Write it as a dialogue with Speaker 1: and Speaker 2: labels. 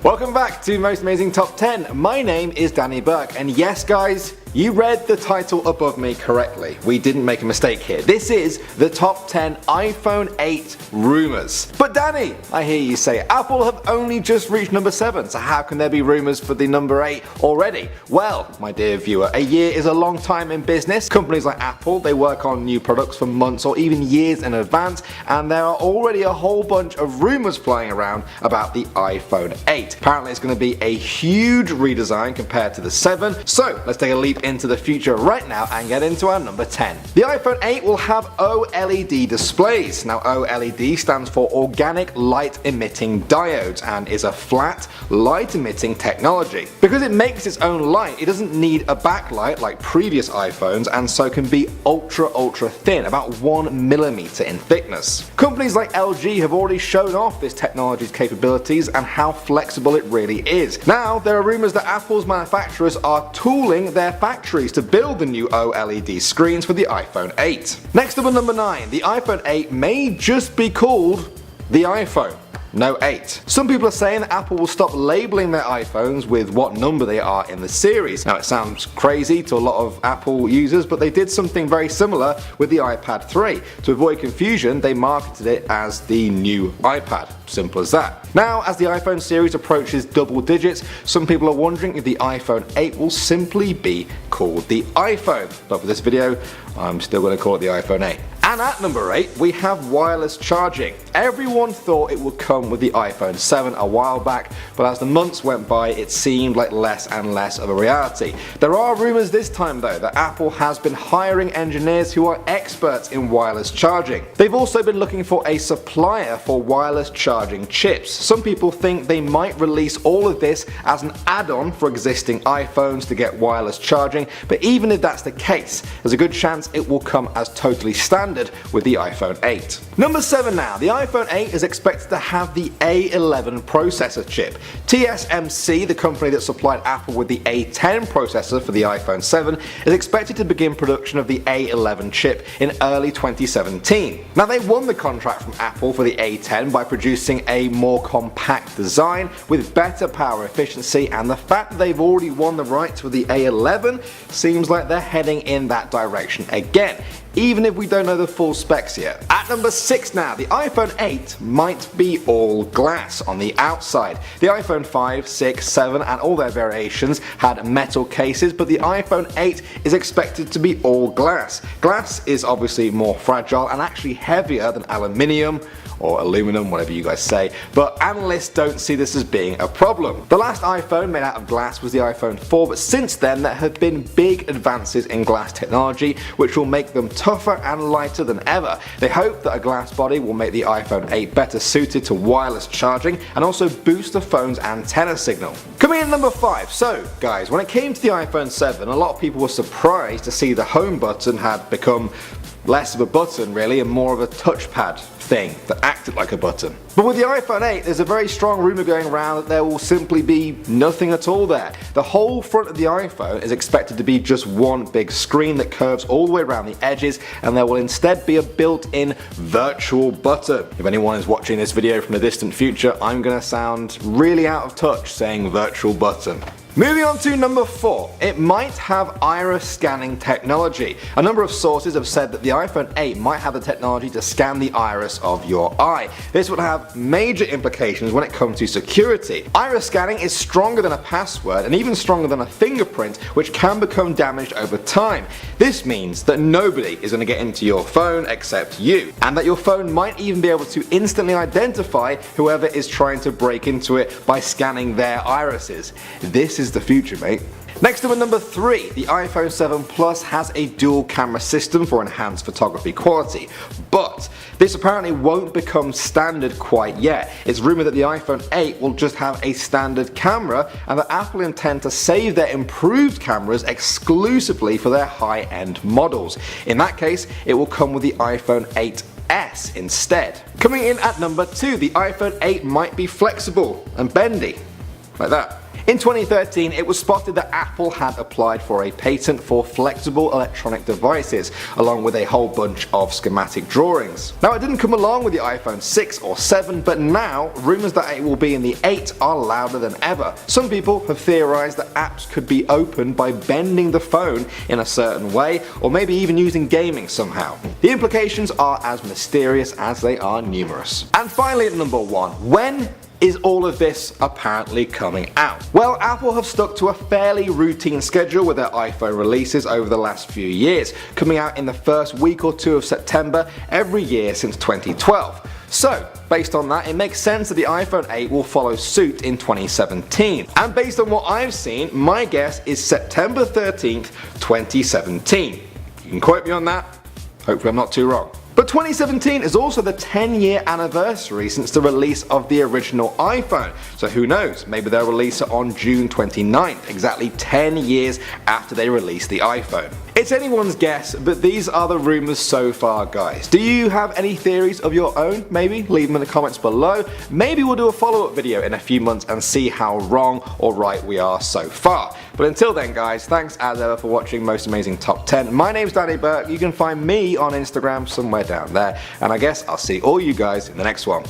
Speaker 1: Welcome back to Most Amazing Top 10. My name is Danny Burke, and yes guys, you read the title above me correctly. We didn't make a mistake here. This is the top 10 iPhone 8 rumours. But Danny, I hear you say, Apple have only just reached number 7, so how can there be rumours for the number 8 already? Well, my dear viewer, a year is a long time in business. Companies like Apple, they work on new products for months or even years in advance, and there are already a whole bunch of rumours flying around about the iPhone 8. Apparently it's going to be a huge redesign compared to the 7, so let's take a leap into the future right now and get into our number 10. The iPhone 8 will have OLED displays. Now OLED stands for Organic Light Emitting Diodes and is a flat, light emitting technology. Because it makes its own light, it doesn't need a backlight like previous iPhones, and so can be ultra thin, about 1mm in thickness. Companies like LG have already shown off this technology's capabilities and how flexible it really is. Now there are rumours that Apple's manufacturers are tooling their factories to build the new OLED screens for the iPhone 8. Next up at number 9, the iPhone 8 may just be called the iPhone. No 8. Some people are saying that Apple will stop labeling their iPhones with what number they are in the series. Now it sounds crazy to a lot of Apple users, but they did something very similar with the iPad 3. To avoid confusion, they marketed it as the new iPad. Simple as that. Now, as the iPhone series approaches double digits, some people are wondering if the iPhone 8 will simply be called the iPhone. But for this video, I'm still going to call it the iPhone 8. And at number 8, we have wireless charging. Everyone thought it would come with the iPhone 7 a while back, but as the months went by, it seemed like less and less of a reality. There are rumours this time though that Apple has been hiring engineers who are experts in wireless charging. They've also been looking for a supplier for wireless charging chips. Some people think they might release all of this as an add-on for existing iPhones to get wireless charging, but even if that's the case, there's a good chance it will come as totally standard with the iPhone 8. Number 7 now, the iPhone 8 is expected to have the A11 processor chip. TSMC, the company that supplied Apple with the A10 processor for the iPhone 7, is expected to begin production of the A11 chip in early 2017. Now they won the contract from Apple for the A10 by producing a more compact design with better power efficiency, and the fact that they've already won the rights for the A11 seems like they're heading in that direction again, even if we don't know the full specs yet. At number 6 now, the iPhone 8 might be all glass on the outside. The iPhone 5, 6, 7 and all their variations had metal cases, but the iPhone 8 is expected to be all glass. Glass is obviously more fragile and actually heavier than aluminium, or aluminum, whatever you guys say, but analysts don't see this as being a problem. The last iPhone made out of glass was the iPhone 4, but since then there have been big advances in glass technology which will make them tougher and lighter than ever. They hope that a glass body will make the iPhone 8 better suited to wireless charging and also boost the phone's antenna signal. Coming in at number 5, so guys, when it came to the iPhone 7, a lot of people were surprised to see the home button had become less of a button really and more of a touchpad thing that acted like a button. But with the iPhone 8 there's a very strong rumour going around that there will simply be nothing at all there. The whole front of the iPhone is expected to be just one big screen that curves all the way around the edges, and there will instead be a built-in virtual button. If anyone is watching this video from the distant future, I'm gonna sound really out of touch saying virtual button. Moving on to number 4, it might have iris scanning technology. A number of sources have said that the iPhone 8 might have the technology to scan the iris of your eye. This would have major implications when it comes to security. Iris scanning is stronger than a password and even stronger than a fingerprint, which can become damaged over time. This means that nobody is going to get into your phone except you, and that your phone might even be able to instantly identify whoever is trying to break into it by scanning their irises. This is the future, mate. Next up at number 3, the iPhone 7 Plus has a dual camera system for enhanced photography quality, but this apparently won't become standard quite yet. It's rumoured that the iPhone 8 will just have a standard camera, and that Apple intend to save their improved cameras exclusively for their high-end models. In that case, it will come with the iPhone 8s instead. Coming in at number 2, the iPhone 8 might be flexible and bendy, like that. In 2013, it was spotted that Apple had applied for a patent for flexible electronic devices, along with a whole bunch of schematic drawings. Now, it didn't come along with the iPhone 6 or 7, but now rumors that it will be in the 8 are louder than ever. Some people have theorized that apps could be opened by bending the phone in a certain way, or maybe even using gaming somehow. The implications are as mysterious as they are numerous. And finally, at number 1, when is all of this apparently coming out? Well, Apple have stuck to a fairly routine schedule with their iPhone releases over the last few years, coming out in the first week or two of September every year since 2012. So, based on that, it makes sense that the iPhone 8 will follow suit in 2017. And based on what I've seen, my guess is September 13th, 2017. You can quote me on that, hopefully I'm not too wrong. But 2017 is also the 10-year anniversary since the release of the original iPhone, so who knows, maybe they'll release it on June 29th, exactly 10 years after they released the iPhone. It's anyone's guess, but these are the rumors so far, guys. Do you have any theories of your own? Maybe leave them in the comments below. Maybe we'll do a follow-up video in a few months and see how wrong or right we are so far. But until then, guys, thanks as ever for watching Most Amazing Top 10. My name's Danny Burke. You can find me on Instagram somewhere down there, and I guess I'll see all you guys in the next one.